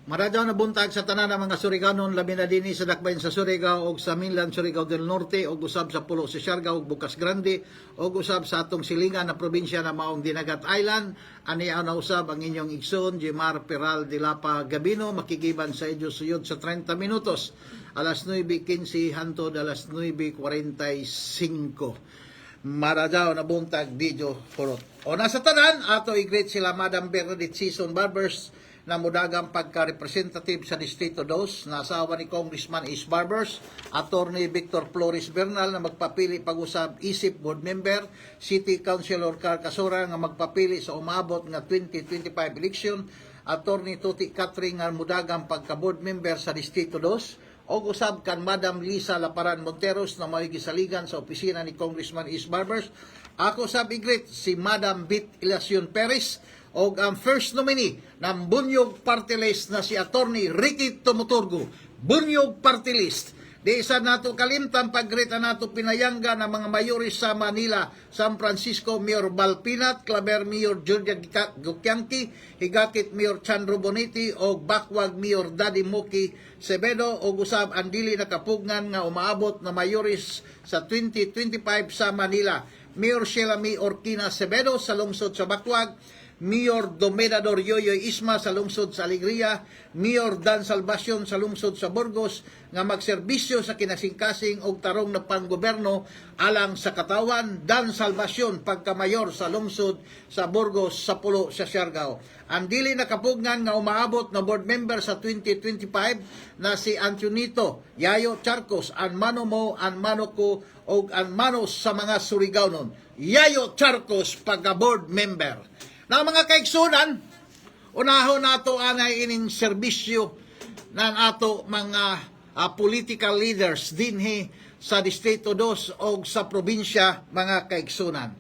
Maradyaw na buntag sa tanan ng mga Suriganon, labi na dinhi sa dakbayan sa Surigao o sa mainland Surigao del Norte o usab sa pulo sa Siargao ug Bukas Grande o usab sa atong silingan na probinsya na maong Dinagat Island. Aniya na usab ang inyong igsoon, Jimar Peral de Lapa Gabino, makikiban sa inyo suyod sa 30 minutos. Alas 9:15 hantod alas 9:45. Maradyaw na buntag video purot. O nasa tanan, ato i-greet sila Madam Bernadette Season Barbers na mudagang pagka-representative sa Distrito 2 na asawa ni Congressman Ace Barbers, Attorney Victor Flores Bernal na magpapili pag-usab isip board member, City Councilor Carl Casora nga magpapili sa umabot nga 2025 election, Attorney Tuti Catering nga mudagang pagka-board member sa Distrito 2, o usab kan Madam Lisa Laparan Monteros na mahigisaligan sa opisina ni Congressman Ace Barbers. Ako sab i-greet si Madam Bit Ilacion Perez o ang first nominee ng Bunyog Party List na si Attorney Ricky Tumuturgo. Bunyog Party List. Di isa nato kalimtan paggrita nato pinayangga ng mga mayoris sa Manila, San Francisco, Mayor Balpinat, Claver Mayor Georgia Gukianki, Higakit Mayor Chandro Boniti, o Bakwag Mayor Daddy Moki Sevedo, o usab ang dili nakapugnan nga umaabot na mayoris sa 2025 sa Manila. Mayor Sheila May Orquina Sevedo sa lungsod sa Bakwag, Mayor Domedador Yoyoy Isma sa lungsod sa Alegria, Mayor Dan Salvacion sa lungsod sa Burgos nga magserbisyo sa kinasingkasing og tarong na panggoberno alang sa katawan. Dan Salvacion pagkamayor sa lungsod sa Burgos sa pulo sa Siargao. Ang dili nakapugnan nga umaabot na board member sa 2025 na si Antonito Yayo Charcos, ang mano mo, ang mano ko o ang manos sa mga Surigaonon. Yayo Charcos pagka-board member. Na mga kaigsunan, unahon nato anay ining serbisyo ng ato mga political leaders dinhi sa Distrito 2 o sa probinsya, mga kaigsunan.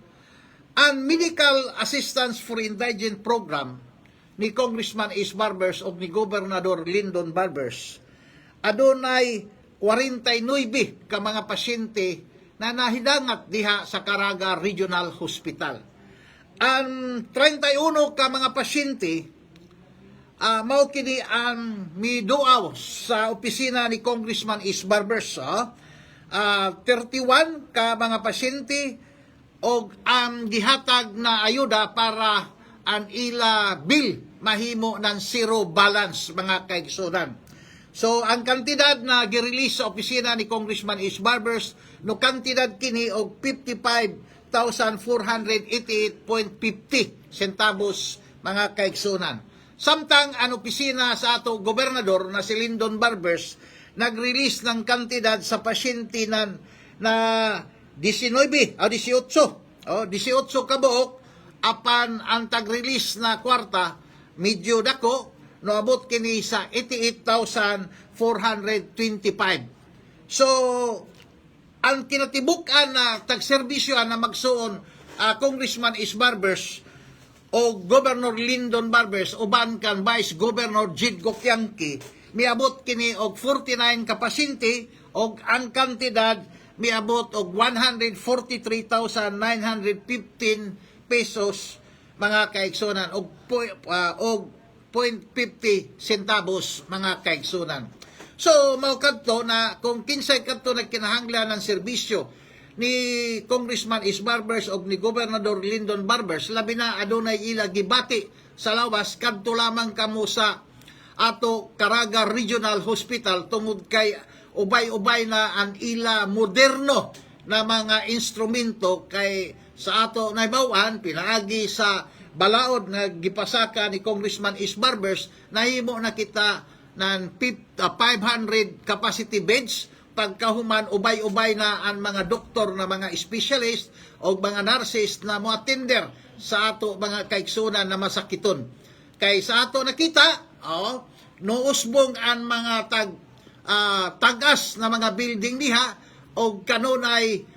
Ang Medical Assistance for Indigent Program ni Congressman Ace Barbers o ni Gobernador Lyndon Barbers, adunay 49 ka mga pasyente na nahidangat diha sa Caraga Regional Hospital. Ang 31 ka mga pasyente mao kini ang miduaw sa opisina ni Congressman Ace Barbers. 31 ka mga pasyente og ang gihatag na ayuda para ang ila bill mahimo ng zero balance, mga kaigsunan. So ang kantidad na girelease sa opisina ni Congressman Ace Barbers no kantidad kini og 55,488.50 centavos, mga kaigsunan. Samtang ang opisina sa ato gobernador na si Lyndon Barbers nag-release ng kantidad sa pasyente na 18 kabuok, apan ang tag-release na kwarta medyo dako, noabot kini sa 88,425. So ang kinatibukan na tagserbisyo na magsuon Congressman Ace Barbers o Governor Lyndon Barbers uban kan Vice Governor Jid Gukianki, miabot kini og 49 ka pasyente og ang kantidad miabot og 143,915 pesos, mga kaigsunan, og 0.50 centavos, mga kaigsunan. So, mao kadto na kung kinsay kadto nagkinahanglan ng serbisyo ni Congressman Ace Barbers o ni Gobernador Lyndon Barbers, labi na adunay ila gibati sa lawas, kadto lamang kamo sa ato Caraga Regional Hospital tungod kay ubay-ubay na ang ila moderno na mga instrumento kay sa ato naibawan pinaagi sa balaod nga gipasaka ni Congressman Ace Barbers, nahimo na kita ng 500 capacity beds, pagkahuman ubay-ubay na ang mga doktor na mga specialist o mga nurses na mo attender sa ato mga kaigsunan na masakiton. Kay sa ato nakita, nousbong ang mga tagas na mga building diha o kanunay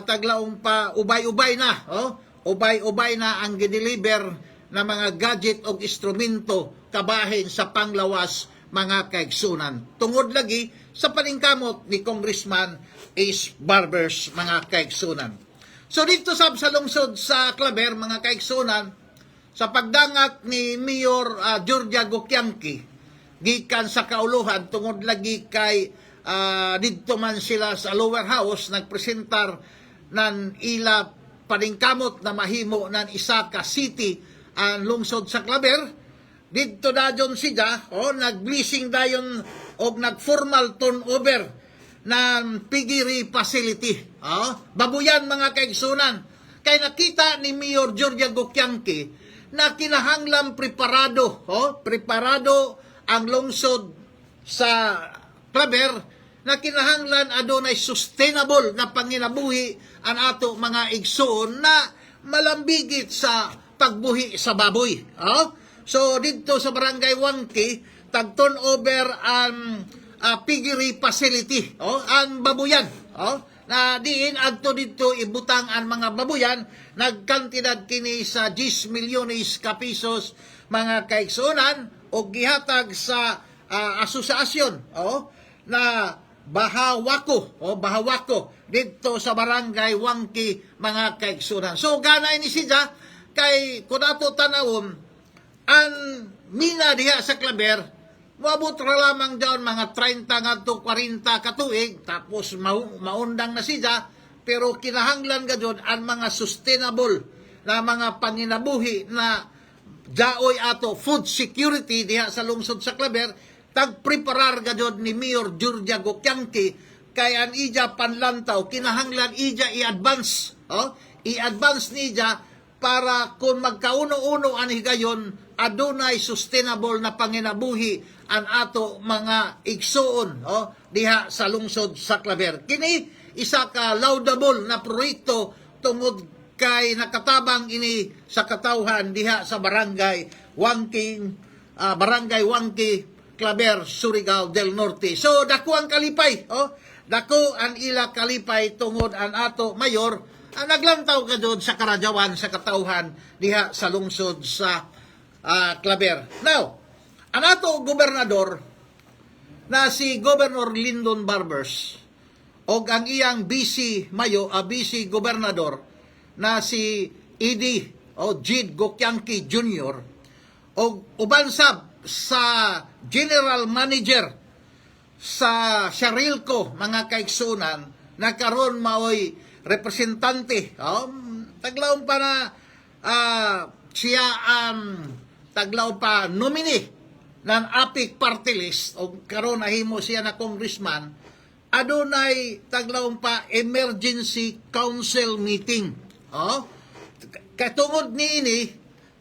taglaong pa ubay-ubay na, ubay-ubay na ang gideliver na mga gadget o instrumento kabahin sa panglawas, mga kaigsunan. Tungod lagi sa paningkamot ni Congressman Ace Barbers, mga kaigsunan. So dito sa lungsod sa Claver, mga kaigsunan, sa pagdangat ni Mayor Georgia Gukianki, gikan sa kauluhan tungod lagi kay didto man sila sa lower house nagpresentar nan ila paningkamot na mahimo nan isa ka city ang lungsod sa Claver. Didto dayon siya nag-blessing dayon og nag-formal turnover ng piggery facility. Babuyan mga kaigsunan. Kay nakita ni Mayor Georgia Gokyangki na kinahanglan preparado ang lungsod sa Claver na kinahanglan adunay sustainable na panginabuhi ang ato mga igsoon na malambigit sa pagbuhi sa baboy. So dito sa Barangay Wangki tag-turn over ang piggery facility ang babuyan na diin adto dito ibutang ang mga babuyan nagkantidad kini sa 10 milyones ka pesos mga kaigsunan o gihatag sa asosasyon na Bahawako dito sa Barangay Wangki mga kaigsunan. So gana ini siya kay kun ato tanawon ang mina diha sa Claver moabot ra lamang daw mga 30 ngadto 40 ka tuig tapos maundang na siya pero kinahanglan gadyon ang mga sustainable na mga panginabuhi na daoy ato food security diha sa lungsod sa Claver tagpreparar gadyon ni Mayor Georgia Gokyangki kay ang ija panlantaw kinahanglan ija i-advance i-advance niya para kung magkauno-uno ang higayon adunay sustainable na panginabuhi ang ato mga igsoon diha sa lungsod sa Claver. Kini isa ka laudable na proyekto tungod kay nakatabang ini sa katawhan diha sa Barangay Wangki Claver, Surigao del Norte. So dako ang kalipay dako ang ila kalipay tungod ang ato mayor ang naglantaw ka doon sa Karadyawan sa katawhan diha sa lungsod sa Claver. Now, ang ato gobernador na si Governor Lyndon Barbers o ang iyang BC gobernador na si ED Jid Gokyangki Jr. o ubansab sa General Manager sa Sharilco mga kaigsunan na karon maoy representante taglaw pa na siya taglaw pa nominee ng APIC party list o karon nahimo siya na congressman adunay taglaw pa emergency council meeting katungod niini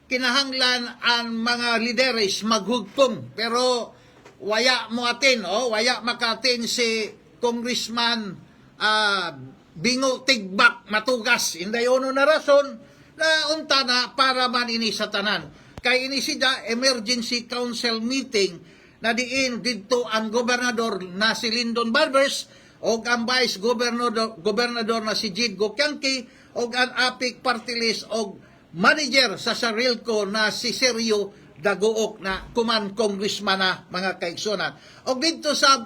kinahanglan ang mga lideres maghugpong pero waya mo atin waya makatin si Congressman Bingo Tigbak Matugas inday uno na rason na unta na para man ini sa tanan kay ini siya emergency council meeting na diin didto ang gobernador na si Lyndon Barbers o ang vice gobernador na si Jid Gokyangki o ang APIC party list o manager sa Sharilco na si Sergio Dagook na kuman congressman na mga kaigsunan. O dito sa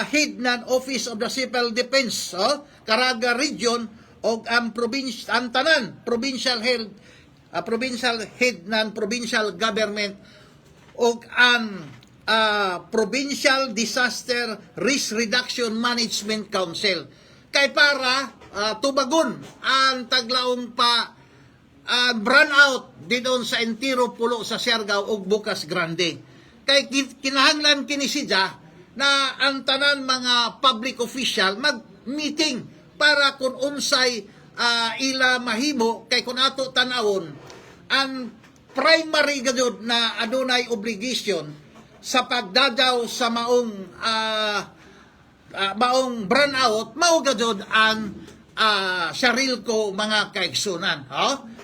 head ng Office of the Civil Defense Caraga Region o ang tanan provincial head ng provincial government o ang Provincial Disaster Risk Reduction Management Council. Kay para tubagon ang taglaong pa brownout didon sa entero pulo sa Siargao ug Bukas Grande. Kay kinahanglan kini siya na ang tanan mga public official mag-meeting para kung unsay ila mahimo kay kun ato tanawon ang primary gadud na adunay obligation sa pagdadaw sa maong brownout mao gadud ang Sharilco mga kaigsunan.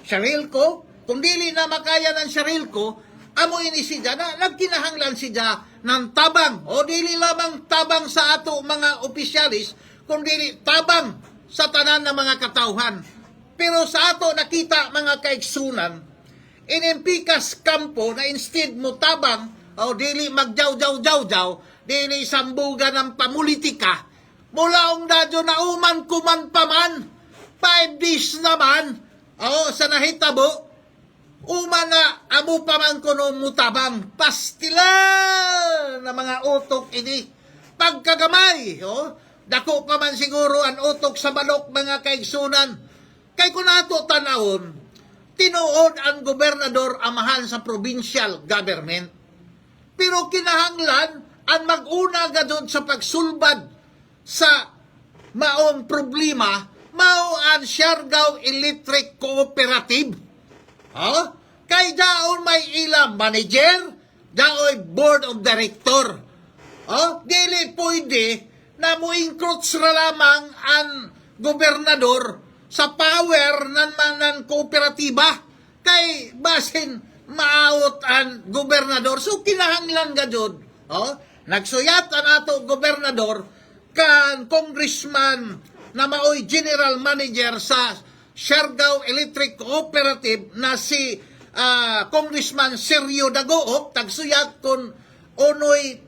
Sharilco, kung dili na makaya ng Sharilco, amo ini siya na nagkinahanglan siya ng tabang o dili lamang tabang sa ato mga opisyalis, kundi tabang sa tanan ng mga katawhan. Pero sa ato nakita mga kaigsunan, inimpikas kampo na instead mo tabang o dili magjaw-jaw-jaw-jaw, dili sambuga ng pamulitika, mula ang dadyo na uman kuman paman, 5 days naman, sa nahitabo, umana amo pa man kuno mutabang pastila na mga utok ini pagkagamay dako pa man siguro ang utok sa balok mga kaigsunan kay kun ato tanawon tinuod ang gobernador amahan sa provincial government pero kinahanglan ang mag-una gadon sa pagsulbad sa maong problema mao ang Siargao Electric Cooperative. Kay daon may ilang manager, daon board of director. Dili pwede na mo includes ra lamang ang gobernador sa power ng kooperatiba. Kay basin maawot ang gobernador. So kinahanglan gadon. Nagsuyat ang ato gobernador kan congressman na maoy general manager sa Siargao Electric Cooperative na si Congressman Sergio Dagoop tagsuyat kun unoy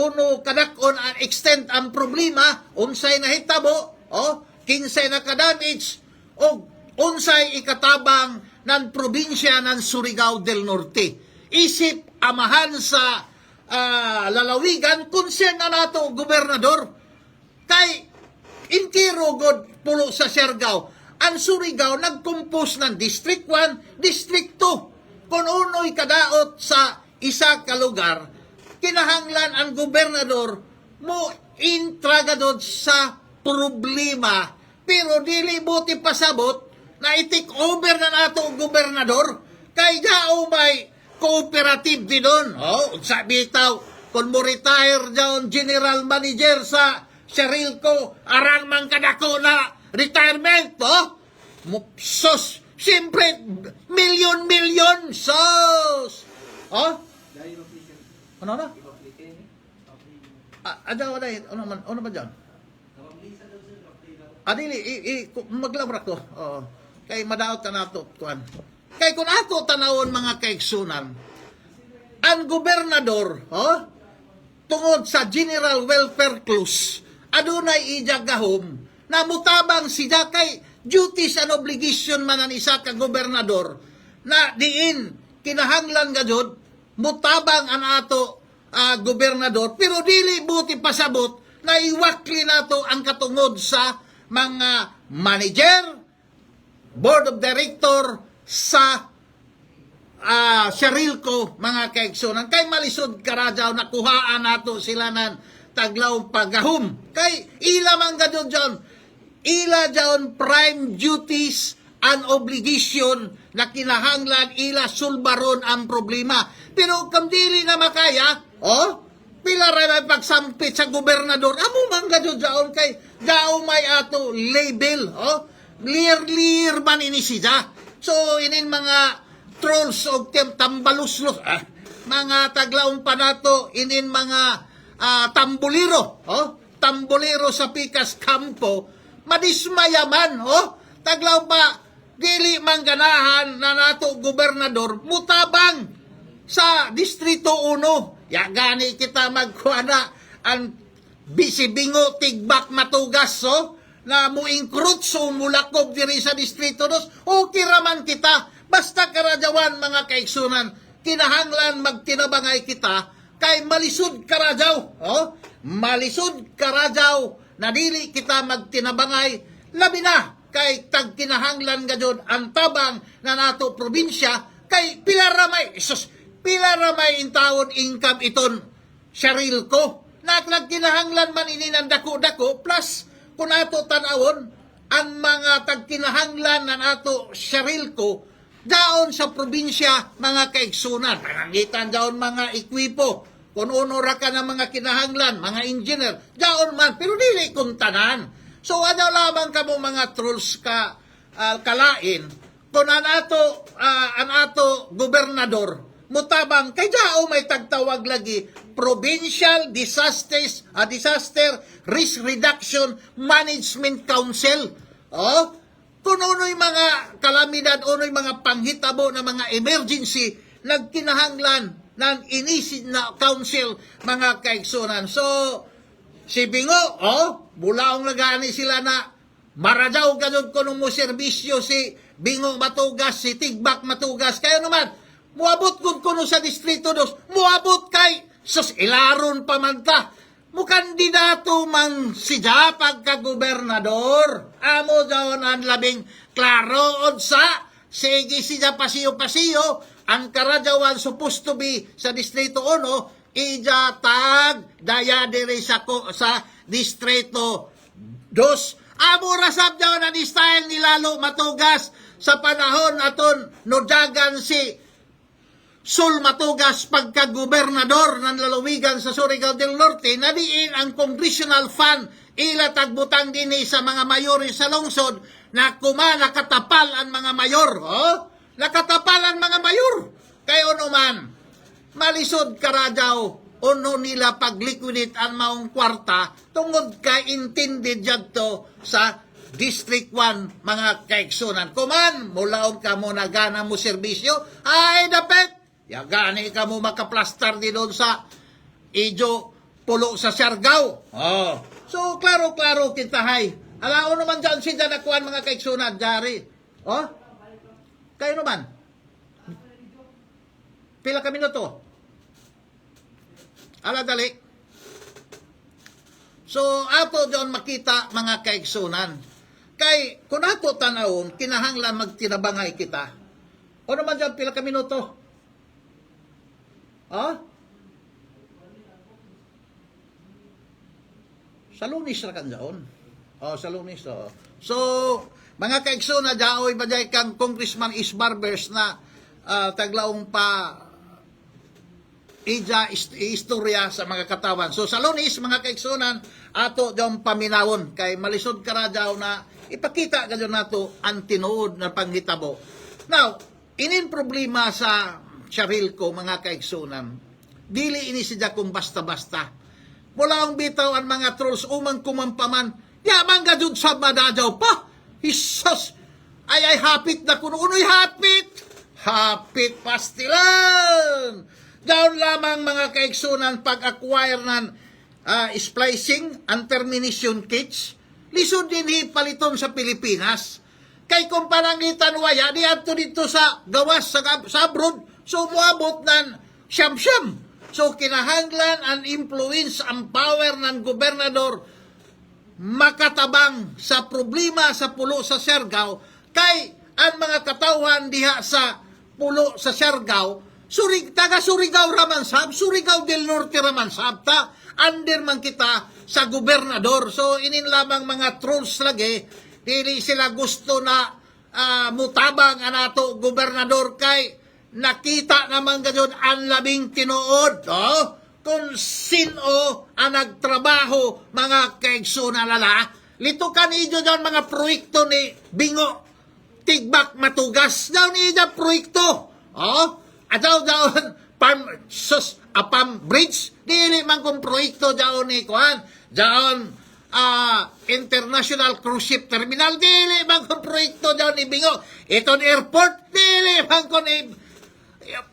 uno kadakon ang extent ang problema unsay nahitabo kinsay nakadamage o unsay ikatabang ng probinsya ng Surigao del Norte isip amahan sa lalawigan concern na nato gobernador kay intiro god pulo sa Siargao ang Surigao nag-compose ng District 1, District 2 kung uno'y kadaot sa isa ka lugar kinahanglan ang gobernador mo intragadod sa problema pero dili buti pasabot na i-take over na nato ang gobernador kay gao may cooperative din doon sabi bitaw kung mo retire daw general manager sa Sherilco, arang man kadako na retirement, sos, siyempre, milyon, sos. Ano na? Ano ba dyan? Dili, maglabrak to. Kay madaot na nato, kuhan. Kay kung ato tanawon mga kaigsunan, ang gobernador, tungod sa General Welfare Clause, adunay ijagahom na mutabang siya kay duties and obligation man ang isa ka gobernador na diin kinahanglan gadud mutabang ang ato gobernador pero dili buti pasabot na iwakli nato ang katungod sa mga manager board of director sa Sherilco mga kaigsunan kay malisod karajaw nakuhaan nato sila nan taglaw pagahom kay ila man gadon dyan ila dyan prime duties and obligation na kinahanglan ila sulbaron ang problema pero kung dili na makaya pila rin pagsampit sa gobernador amo man gadon dyan kay dao may ato label clear man ini siya so inin mga trolls o tambaluslos mga taglaong pa nato inin mga tambuliro sa Pikas Campo madismayaman taglaw pa dili man ganahan na nato gobernador mutabang sa Distrito 1 gani kita magkuana ang bisibingo tigbak matugas na muingkrut so mulakob diri sa Distrito 2 okay raman kita basta karajawan mga kaigsunan kinahanglan magtinabangay kita kay malisod karajaw malisod karajaw na dili kita magtinabangay labi na kay tagkinahanglan gadyon ang tabang na nato probinsya kay pilaramay intawon income iton Sherilco na nagkinahanglan man ini ng dako-dako plus kung nato tanawon ang mga tagkinahanglan na nato Sherilco daon sa probinsya mga kaigsunan panangitan daon mga ekwipo kung uno ra ka ng mga kinahanglan, mga engineer, daon man, pero dili kung tanan. So, ano lamang ka mo mga trolls ka kalain, kung ang ato gobernador, mutabang, kay dao may tagtawag lagi, Provincial Disaster Risk Reduction Management Council. Kung uno'y mga kalamidad, uno'y mga panghitabo na mga emergency, nagkinahanglan ng inisid na council mga kaigsunan. So, si Bingo, bulaong nagani sila na marajaw ganun ko nung mo serbisyo si Bingo Matugas, si Tigbak Matugas. Kaya naman, muabot kung kuno sa Distrito 2, muabot kay sus ilaron pa man ta. Mukandidato man siya pagka-gobernador. Amo daw ang labing klaro sa sige siya pasiyo-pasiyo ang karajawan supposed to be sa Distrito 1 ija tag daya dire sa Distrito 2. Amo rasab daw na ni style ni Lalo Matugas sa panahon aton nodagan si Sul Matugas pagka-gobernador ng lalawigan sa Surigao del Norte, nadiin ang congressional fund ila tagbutang din sa mga mayor sa lungsod na nakatapal ang mga mayor. Oh? Nakatapal ang mga mayor. Kaya man, malisod karadaw, uno nila pag-liquidate ang maong kwarta tungod ka intended jagto sa District 1 mga kaiksunan. Kuman, mulaon ka mo na gana mo serbisyo, ay dapet! Gani ka mo makaplastar din doon sa Ijo Pulo sa Siargao. Oh. So, klaro-klaro kita hay. Alao naman dyan siya nakuhan mga kaiksunad, Jari. Oh? Kayo naman. Pila ka minuto. Ala dali. So, ato doon makita mga kaiksunan. Kay, kung ato tanawon, kinahanglan magtinabangay kita. O naman dyan, pila ka minuto. Ah? Sa Lunis na kan daon. Oh, sa Lunis. Oh. So, mga kaigso na daoy ba dyan kang Congressman Isbarbers na taglaong pa istorya sa mga katawan. So, sa Lunis, mga kaigsunan, ato daw paminawon. Kay malisod ka na daw na ipakita ka nato ang tinuod na panghitabo. Now, inin problema sa Charil ko, mga kaigsunan, dili ini siya kung basta-basta. Wala ang bitaw ang mga trolls umang kumampaman, yaman ka dun sa madadaw pa. Isos, ay hapit na kuno. Uno'y hapit? Hapit pastilan. Down lamang mga kaigsunan pag-acquire ng splicing and termination kits, lisod din paliton sa Pilipinas. Kay kung parangitan waya, di ato dito sa gawas sa abroad, so, muabot ng siyam-siyam. So, kinahanglan ang influence, ang power ng gobernador makatabang sa problema sa Pulo sa Siargao kay ang mga katawhan diha sa Pulo sa Siargao, taga Surigao Ramansab, Surigao del Norte Ramansab, ta, under man kita sa gobernador. So, inin lamang mga trolls lagi, dili sila gusto na mutabang anato gobernador kay nakita naman ganyan ang labing tinuod, oh? Kung sino ang nagtrabaho, mga kaigso na lala. Lito ka niyo dyan mga proyekto ni Bingo Tigbak Matugas. Daw niyo proyekto, oh? Adaw Pam Bridge. Dili man kung proyekto daw ni Kuhan. Daw International Cruise Ship Terminal. Dili man kung proyekto daw ni Bingo. Itong airport. Dili man kung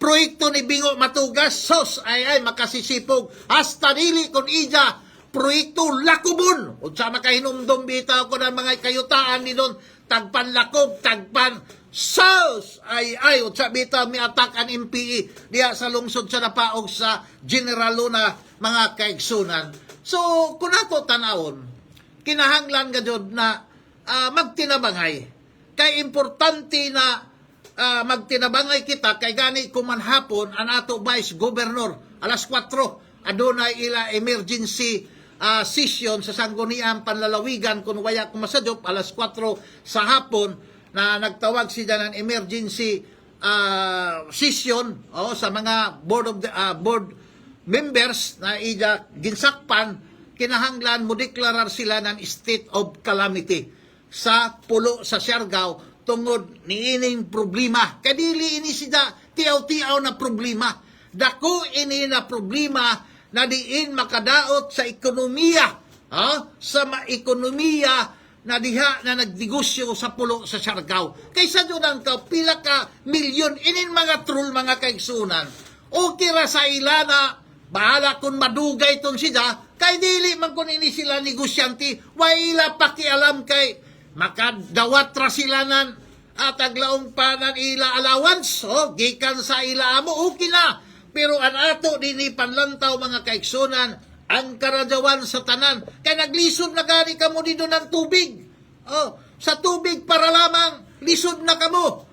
proyekto ni Bingo Matugas, sos ay makasisipog hasta dili kon ija proyekto lakubon o sa makahinumdom bitaw ko ng mga kayutaan ni doon tagpan lakob, tagpan sos ay o sa bitaw mi attack ang MPE diya sa lungsod sa napaog sa General Luna mga kaigsunan. So kung ato tanawon kinahanglan gadod na magtinabangay kay importante na magtinabangay kita kay gani kumanhapon ang ato Vice Governor alas 4 adunay ila emergency session sa sangguniang panlalawigan kung waya kumasadop alas 4 sa hapon na nagtawag siya ng emergency session sa mga board members na ija ginsakpan kinahanglan mo deklarar sila ng state of calamity sa Pulo sa Siargao tungod niining problema. Kadili ini sida tiyaw-tiyaw na problema. Dako ini na problema na diin makadaot sa ekonomiya. Sa ekonomiya na diha na nagdigosyo sa Pulo sa Siargao. Kaysa doon ang pila ka milyon inin mga troll mga kaigsunan. O kira sa ila na bahala kung madugay itong sida, kay dili man kung ini sila negosyanti, waila pakialam kay makadawat ra sila ng at aglaong pa ng ila allowance, gikan sa ila amo, okay na. Pero ang ato dini panlantaw mga kaigsunan, ang karajawan sa tanan, kaya naglisod na gani kamo dito ng tubig. Sa tubig para lamang, lisod na kamo.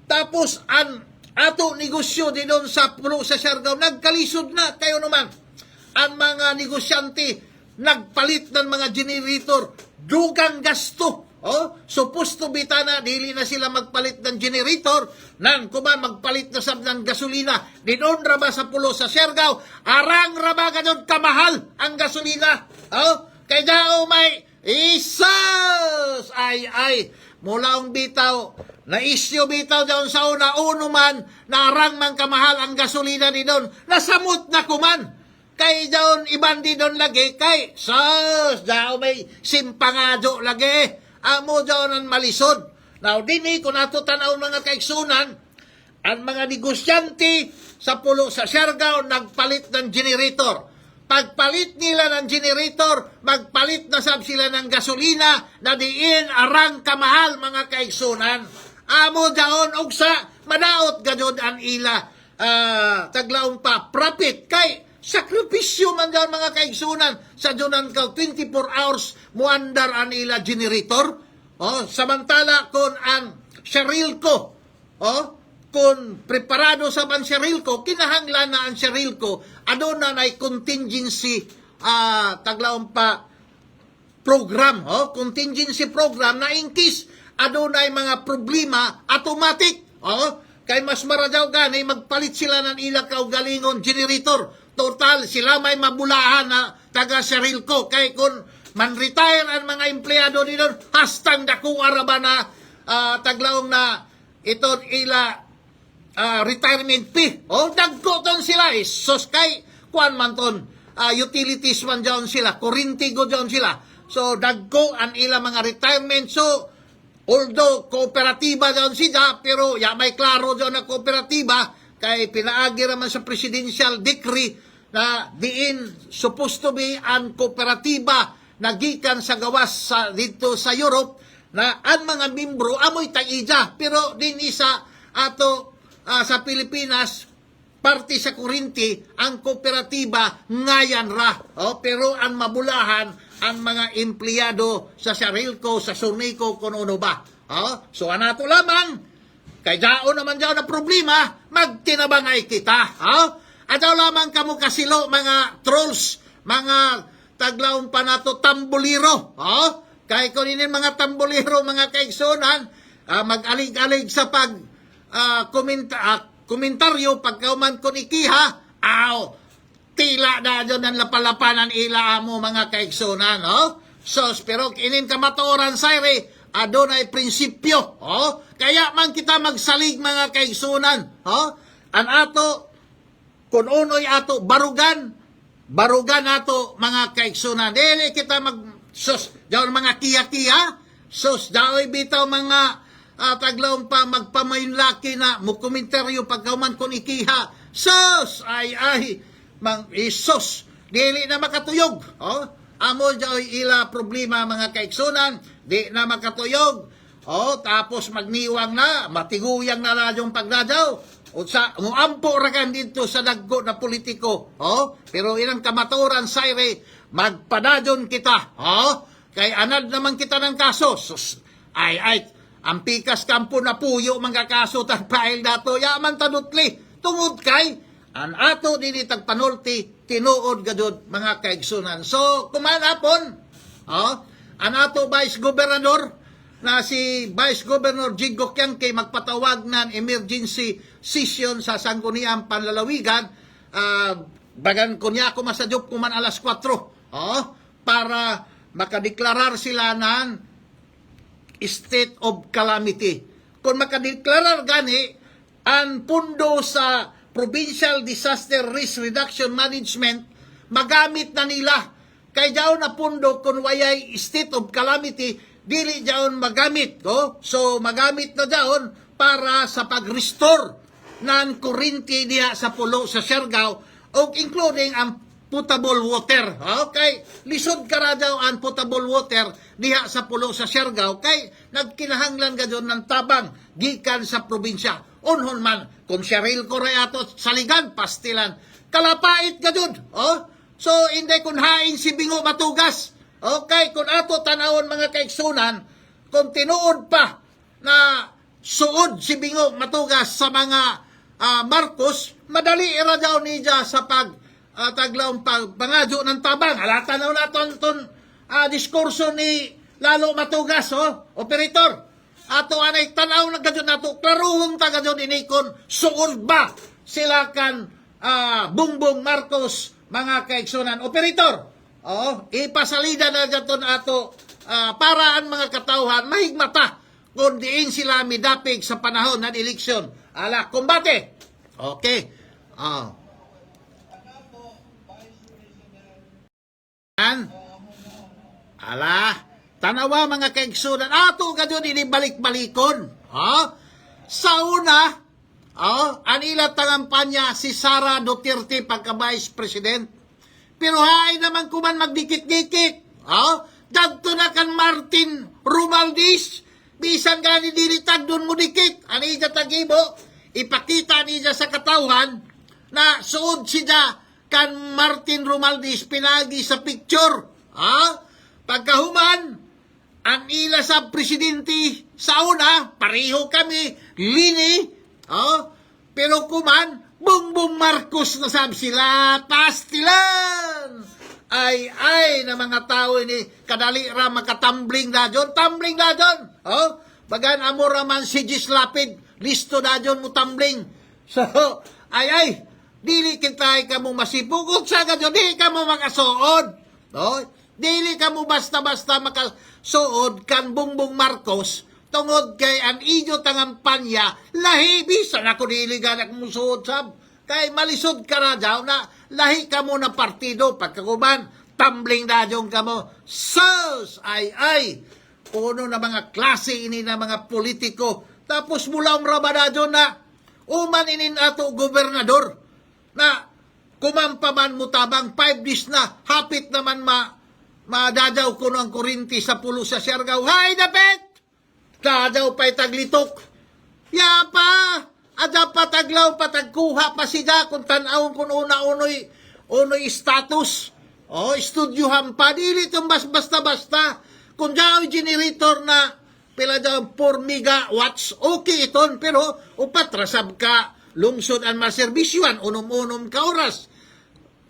Tapos, ang ato negosyo din doon sa pulo sa Siargao, nagkalisod na. Kayo naman, ang mga negosyante, nagpalit ng mga generator, dugang gasto. Supposed to be na, dili na sila magpalit ng generator, nang kuman magpalit na sab ng gasolina. Dinoon raba sa pulo sa Siargao, arang raba ganun kamahal ang gasolina. Kaya daw may isos! Ay, mula ang bitaw, na-issue bitaw doon sa uno man, na arang man kamahal ang gasolina ni doon, nasamot na kuman. Kay doon, iban di doon lagi, kay, sos, daw may simpangado lagi, amo doon ang malisod. Now, dini, kung nato tanaw mga kaigsunan, ang mga negosyante sa pulo sa Siargao, nagpalit ng generator. Pagpalit nila ng generator, magpalit na sab sila ng gasolina na diin arang kamahal mga kaigsunan. Amo daon og sa madaot gadod ang ila taglaong pa profit kay sakripisyo man daw mga kaigsunan sa dunan ka 24 hours muandar ang ila generator. Samantala kon ang Sherilco, kung preparado sa ang Sherilco, kinahanglan na ang Sherilco, aduna na contingency taglaong pa program, contingency program na in case aduna mga problema automatic, kay mas marajaw gani magpalit sila ng ila kaugalingon generator. Total sila may mabulahan na taga Sherilco, kay kung man-retire ang mga empleyado nito, hastang dako araba na taglaong na ito ila retirement fee. Dagko ton sila. Sos kay, kuan man ton, utilities man dyan sila, kurintigo dyan sila. So, dagko ang ila mga retirement. So, although, kooperatiba dyan sila, pero may klaro dyan na kooperatiba, kay pinaagi naman sa presidential decree na diin supposed to be ang kooperatiba na gikan sa gawas dito sa Europe, na ang mga membro amoy tag-ija, pero din isa ato sa Pilipinas, parte sa kurinti, ang kooperatiba ngayan ra. Pero ang mabulahan, ang mga empleyado sa Sherilco, sa Sunico, kung ano ba. So, anato lamang, kay dao naman dao na problema, magtinabangay kita. Ataw lamang kamo kasilo, mga trolls, mga taglaong pa nato tambuliro. Kay kung inin mga tambuliro, mga kaigsunan, mag-alig-alig sa komentaryo pagkauman ko ni Kiha, tila na dyan ang lapalapanan ila mo mga kaigsunan, pero inin kamatuoran sayre, adonay prinsipyo, kaya man kita magsalig mga kaigsunan, an ato, kung unoy ato, barugan ato mga kaigsunan, dili kita dyan mga kiya-kiya, dyan bitaw mga taglaong pa magpamaynlaki na mukomentaryo pagkauman kon ikiha. Isos, dili na makatuyog. Amo joy ila problema mga kaigsunan, di na makatuyog. Tapos magniwang na, matiguyang na na yung pagdadaw. Muampo ragan dito sa daggo na politiko. Pero ilang kamaturan sayre, magpadadyon kita. Kay anad naman kita ng kaso. Ang pikas kampo na puyo mga kaso tagpail dato yaman tanutli tungod kay an ato dili tagpanulti tinuod gadud mga kaigsunan. So kumanapon an ato Vice Governor na si Vice Governor Jigo Kiangke magpatawag ng emergency session sa Sangguniang Panlalawigan, bagan kunya ako masadyop kuman alas 4 para makadeklarar sila ng state of calamity. Kung makadeklarar gani, ang pundo sa Provincial Disaster Risk Reduction Management, magamit na nila. Kay daw na pundo, kung wayay state of calamity, dili daw magamit. So, magamit na daw para sa pag-restore ng kurinti niya sa pulo sa Siargao, o including ang potable water. Okay, lisod ka ra daw ang potable water diha sa pulo sa Siargao kay nagkinahanglan gadyon ng tabang gikan sa probinsya. Unhon man kung Cheryl Correa ato saligan pastilan kalapait gadyon. So inday kun hain si Bingo Matugas. Okay, kung ato tanawon mga kaigsunan, kung tinuod pa na suod si Bingo Matugas sa mga Marcos, madali ira daw niya sa taglaong pangadyo ng tabang. Halata na naton ton diskurso ni Lalo Matugas, operator. Ato anay tanaw na gadyon nato, klaruhong ta gadyon inikon, suod ba sila kan Bongbong Marcos, mga kaigsunan. Operator, ipasalida na gadyon ato para ang mga katauhan mahigmata kung diin sila midapig sa panahon ng eleksyon. Ala, kumbate! Okay. Ala, tanawa mga kaigsunan, ato gadyon inibalik-balikon. Sa una, anila tangampanya si Sara Duterte pagka-vice president. Pero hay naman kuman magdikit-dikit. Dagto na kan Martin Romualdez, bisan ka ni dilitag doon mo dikit. Anija tagibo, ipakita niya sa katauhan na suod siya kan Martin Romualdez pinagi sa picture. Pagkahuman, ang ila sa presidente sa una, pareho kami, lini, pero kuman, Bongbong Marcos na sabi sila, pastilan! Ay, na mga tao ini, kadali ra makatambling na dyan, tumbling na dyan, bagan amo raman si Gis Lapid, listo na dyan mo tumbling. So, dili kitay ka mo masipugog sa gadyo, di ka mo makasuod, dili ka mo basta-basta makasuod kan Bongbong Marcos, tungod kay ang inyo tangampanya, lahi, bisan ako diligan ako musuod sab. Kay malisod ka na daw na lahi ka mo ng partido, pagkakuman, tumbling na dyan ka mo. Sus! Puno na mga klase ini na mga politiko. Tapos mula ang rabada dyan na uman inin ato gobernador na kumampaman mo tabang 5 days na hapit naman madadaw ko ng kurinti sa pulo sa Siargao. Hay, dapet! Dadaw pa'y taglitok. Yapa! Ada pataglaw, patagkuha pa siya kung tanawon kung unoy status. Estudyuhan pa. Dili itong basta-basta. Kung dyan generator na pila dyan 4 megawatts, okay iton. Pero upatrasab ka lungsod ang maservisyon, unom-unom ka oras.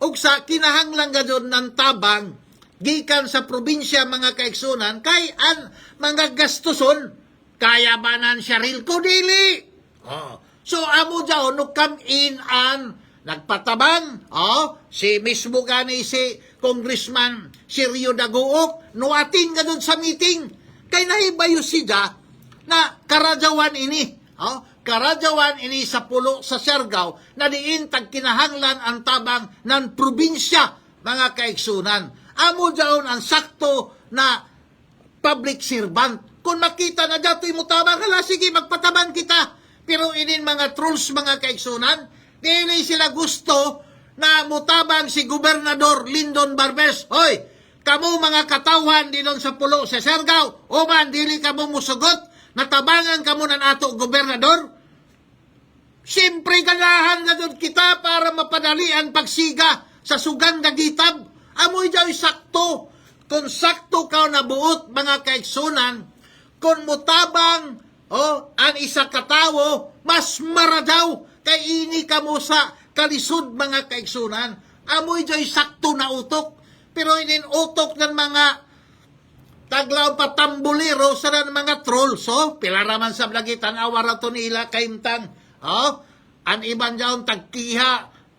Ug sa kinahanglang gadon ng tabang, gikan sa probinsya mga kaigsunan, kay ang mga gastuson, kaya ba nan Cheryl ko dili? So, amo dyan, no come in and nagpatabang, si mismo gani si Congressman Sirio Daguok, no atin nga doon sa meeting, kay nahibayo siya na karadyawan ini, karadyawan ini sa pulo sa Siargao, na diin tagkinahanglan ang tabang ng probinsya, mga kaigsunan. Amo dyan ang sakto na public servant. Kung makita na dyan, ito'y mutabang, hala, sige, magpatabang kita. Pero inin mga trolls, mga kaigsunan, dili sila gusto na mutabang si Gobernador Lyndon Barbes. Hoy, kamo mga katawhan dinon sa pulo sa Siargao, o man, dili kamo musugot, natabangan kamo ng ato Gobernador. Siyempre, ganahan na doon kita para mapadali ang pagsiga sa sugang nagitab. Amoy dyan sakto. Kung sakto ka nabuot, mga kaigsunan, kung mutabang, ang isa katawo, mas maradaw, kay ini ka mo sa kalisod, mga kaigsunan. Amoy dyan sakto na utok. Pero inin utok ng mga taglaw patambuliro sa mga trolls. Pilaraman sa blagitan, awara to nila kaimtang. Ang iban dyan tagtiha,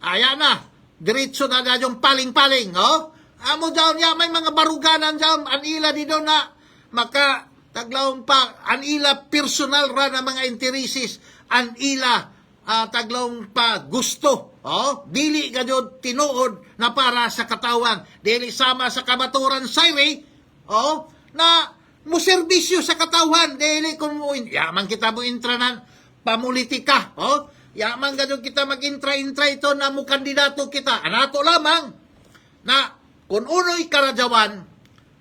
ayan na, diretso na dyan paling-paling. Amo dyan, may mga baruganan dyan, ang ila di doon na taglawang pa, ang ila personal ra na mga intereses, ang ila taglawang pa gusto, dili ka doon tinuod na para sa katawan, dili sama sa kamaturan sayri, na muserbisyo sa katawan, dili kung yaman kita mo intranan, pamulitika, yaman ka doon kita mag-intra-intra ito na mo kandidato kita, anato lamang, na kung uno'y karajawan,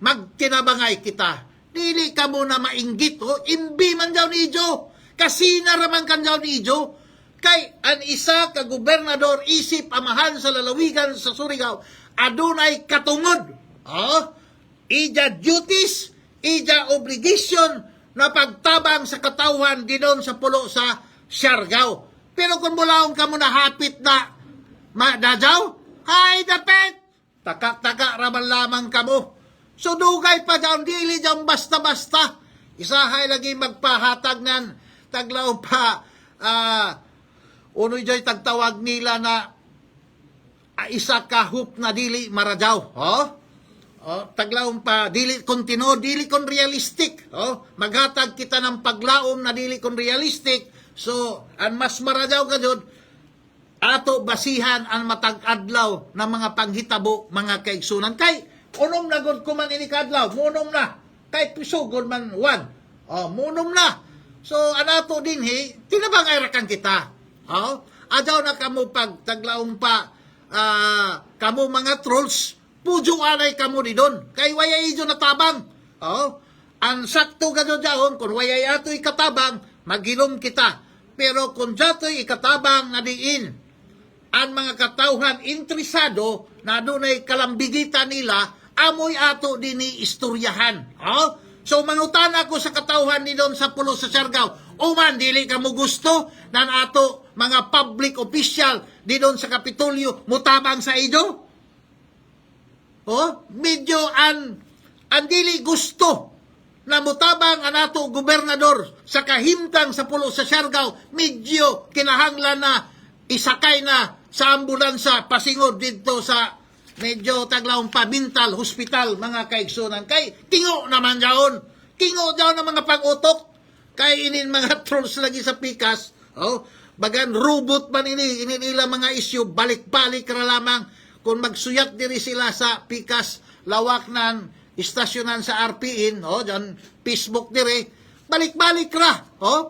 magkinabangay kita. Dili ka mo na mainggit, imbi man daw ni Ijo. Kasi naraman kan daw ni Ijo. Kay ang isa ka gobernador isip amahan sa lalawigan sa Surigao, adunay katungod. Ija duties, ija obligation na pagtabang sa katawhan dinon sa pulo sa Siargao. Pero kung mulaong ka mo na hapit na madajaw, hay dapet, taka-taka raman lamang ka mo. So dugay pa dyan, dili dyan basta-basta. Isahay lagi magpahatag nan, taglaw pa, unoy dyan tagtawag nila na isa ka hoop na dili marajaw. Taglaw pa, dili kontino, dili kon realistic. Maghatag kita ng paglaom na dili kon realistic. So, ang mas marajaw ka dyan, ato basihan ang matag-adlaw ng mga panghitabo, mga kaigsunan. Kay, unom na gud ko man inikadlaw, munom na. Kay pisugod man one. Munom na. So, anato din tinabang ayrakan kita. Adaw na kamo pag taglaong pa, kamo mga trolls, pudyo alay kamo di doon. Kay wayay ijo natabang. Ang sakto ka doon, kung wayay ato ikatabang, magilom kita. Pero kung dato'y ikatabang na diin, ang mga katawhan interesado na doon'y kalambigitan nila, amoy ato din ni istoryahan. So mangutan ako sa katawhan ni doon sa pulo sa Siargao, uman dili ka mo gusto na ato mga public official di doon sa Kapitolyo mutabang sa ido? Medyo ang dili gusto na mutabang ang ato gobernador sa kahimtang sa pulo sa Siargao, medyo kinahanglan na isakay na sa ambulansa pasingod dito sa medyo taglaong pabintal hospital, mga kaigsunan. Kay tingo naman daon. Tingo daon ng mga pag-utok. Kay inin mga trolls lagi sa pikas. Bagan robot man ini nila mga isyu, balik-balik ra lamang kung magsuyat diri sila sa pikas lawak nan istasyonan sa RPN, dyan, Facebook dire, balik-balik ra,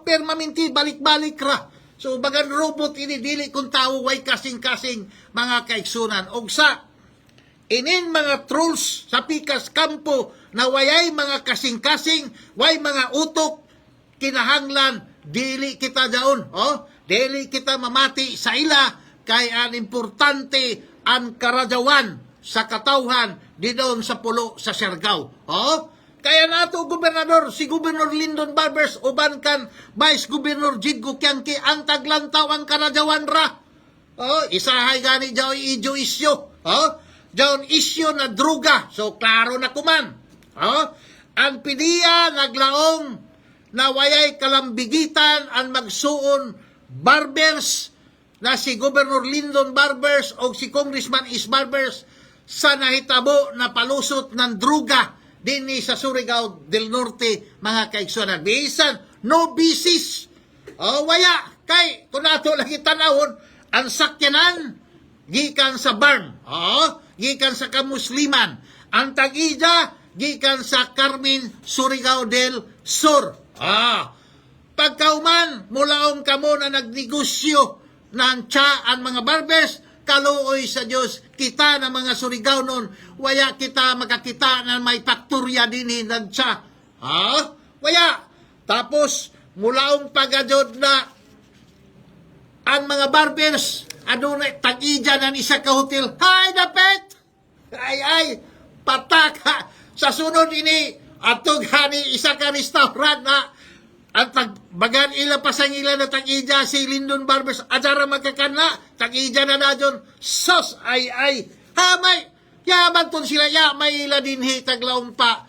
permanente balik-balik ra. So, bagan robot ini, dili kung tao, way kasing-kasing mga kaigsunan. Og sa, inin mga trolls sa pikas kampo, na wayay mga kasing-kasing, way mga utok, kinahanglan, dili kita daon, dili kita mamati sa ila, kay ang importante, ang karajawan, sa katawhan di doon sa pulo sa Siargao. Kaya nato gobernador, si Gobernador Lyndon Barbers, uban kan Vice Governor Jiggo Kiangki, ang taglantaw ang karajawan ra. Isahay gani jaw ijo isyo. Jaw isyo na druga. So, klaro na kuman. Ang pidiya naglaong na wayay kalambigitan ang magsuon Barbers na si Gobernador Lyndon Barbers o si Congressman Is Barbers sa nahitabo na palusot ng druga din sa Surigao del Norte, mga kaigsunan. Bisan, no bisis. Waya, kay, kung nato lagi tanawon, ang sakyanan, gikan sa barn, gikan sa kamusliman. Ang tag-ida, gikan sa Carmen, Surigao del Sur. Pagkauman, mulaong kamo na nagnegosyo ng tsa ang mga barbers, kaluoy sa Diyos, kita na mga Surigao nun, waya kita makakita na may fakturya din ng tsa. Waya. Tapos, mulaong pagadod na ang mga barbers, adunay tag-ija ng isa ka hotel, hay dapet! Ay, pataka! Sa sunod ini, atog hani isa ka restaurant na at bagan ila pasang ila na tag-ija si Lyndon Barbers, adara magkakana, tag-ija na na dyan, sos, ay, hamay, yaman ton sila, may ila din taglaong pa,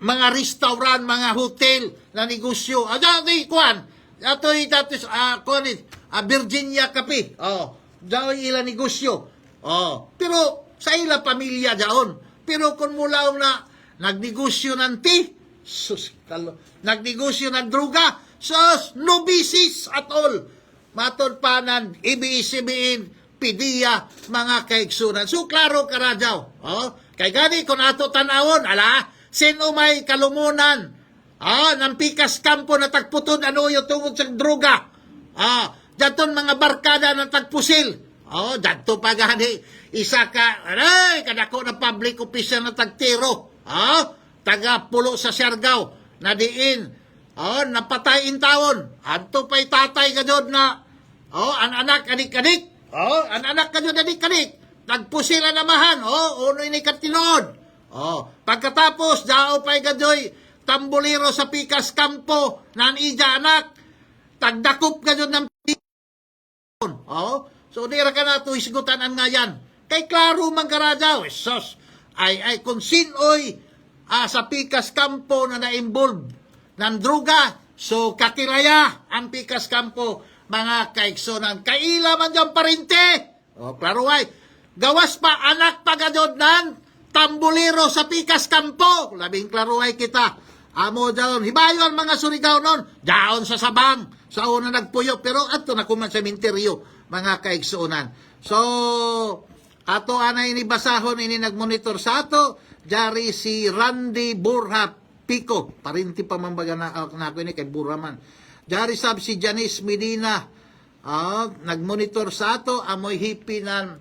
mga restaurant, mga hotel, na negosyo, di, kuan, ato'y tatis, Virginia Cafe, dahil ila negosyo, pero sa ila pamilya dyan, pero kung mulaw na, nagnegosyo ng tea, nagnegosyo ng druga, no business at all. Matod panan, ibig-sabihin, pidiya, mga kaigsunan. So, klaro karadyaw. Kay gani, kung ato tanawon, sino may kalumunan, ng pikas kampo na tagputod, ano yung tungod sa druga. Daton mga barkada na tagpusil, Oh, dadto pa gani isa ka aray kadako na public official na tagtiro. Oh, taga pulo sa Siargao na diin. Oh, napatay in taon. Adto pa'y tatay kadod na an anak adik-adik. Oh, an anak kadod adik-adik. Nagpusila namahan. Oh, uno ini katinood. Oh, pagkatapos dao pa'y gadoy tambuliro sa Pikas Kampo nan ija anak. Tagdakop kadod ng oh, so di ra ka na to isgutanan nga yan. Kay klaro man karadaw, sos, ay kung sinoy sa Pikas Kampo na na-involve ng druga, so kakiraya ang Pikas Kampo, mga kaiksonan. Kaila man dyan parinte. O, klaro ay, gawas pa anak pagadod ng tambuliro sa Pikas Kampo. Labing klaro ay kita. Amo daon, hibayon mga Surigao nun, daon sa Sabang, sa una nagpuyo, pero ato na kuman sa minteryo, mga kaigsuunan. So, ato anay ni basahon, ini nagmonitor sa ato, jari si Randy Burha Pico, parinti pa mambaga na ako ini kay Burha man. Jari sab si Janice Medina, nagmonitor sa ato, amoy hipi ng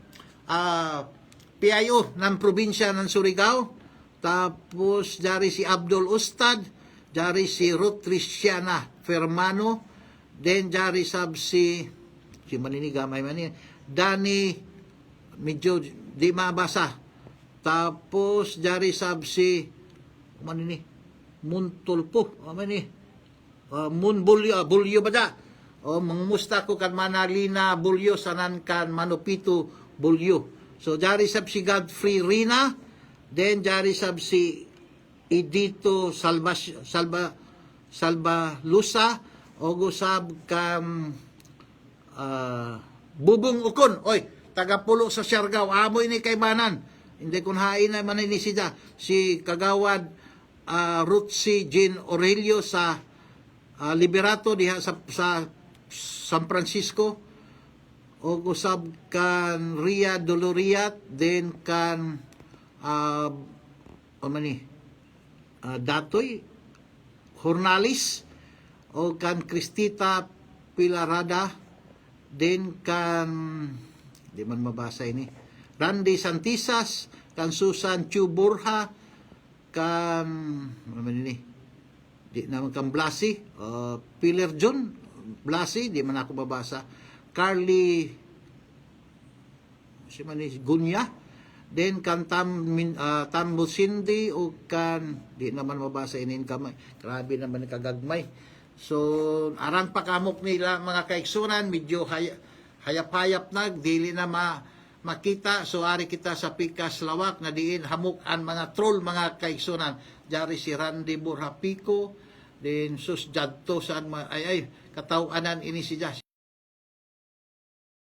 PIO ng probinsya ng Surigao. Tapos, jari si Abdul Ustad, jari si Ruth Tristiana Fermano, then jari sab si maninigamay man Dani, medyo di mabasa. Tapos, jari sab si, manini, Muntulpo, Bulyo ba da? O, mangumusta ko kan Manalina Bulyo, sanan kan Manupito Bulyo. So, jari sab si Godfrey Rina, then jari sab si Edito Salva Lusa, o gusab kam Bubong Ukon, oy, taga-pulo sa Siargao, amoy ni kaybanan. Hindi kun hain na man ni siya, si Kagawad Rutsi Jean Aurelio sa Liberato diha sa San Francisco, o gusab kan Ria Doloriat, then kan Datoy Jornalis, o kan Cristita Pilarada, din kan di man mabasa ini Randy Santisas, kan Susan Chu Burha, kan ini di naman kan Blasi, Pilar John Blasi, di man ako mabasa, Carly si manis Gunya, then kan Tambo Cindy, o kan di naman mabasa inin kamay, grabe naman kagagmay. So arang pakamok nila mga kaiksunan, medyo hayap-hayap na, dili na makita. So ari kita sa Pikas Lawak na diin hamok ang mga troll mga kaiksunan. Jari si Randy Burha Pico, then sus jadto saan katawanan ini siya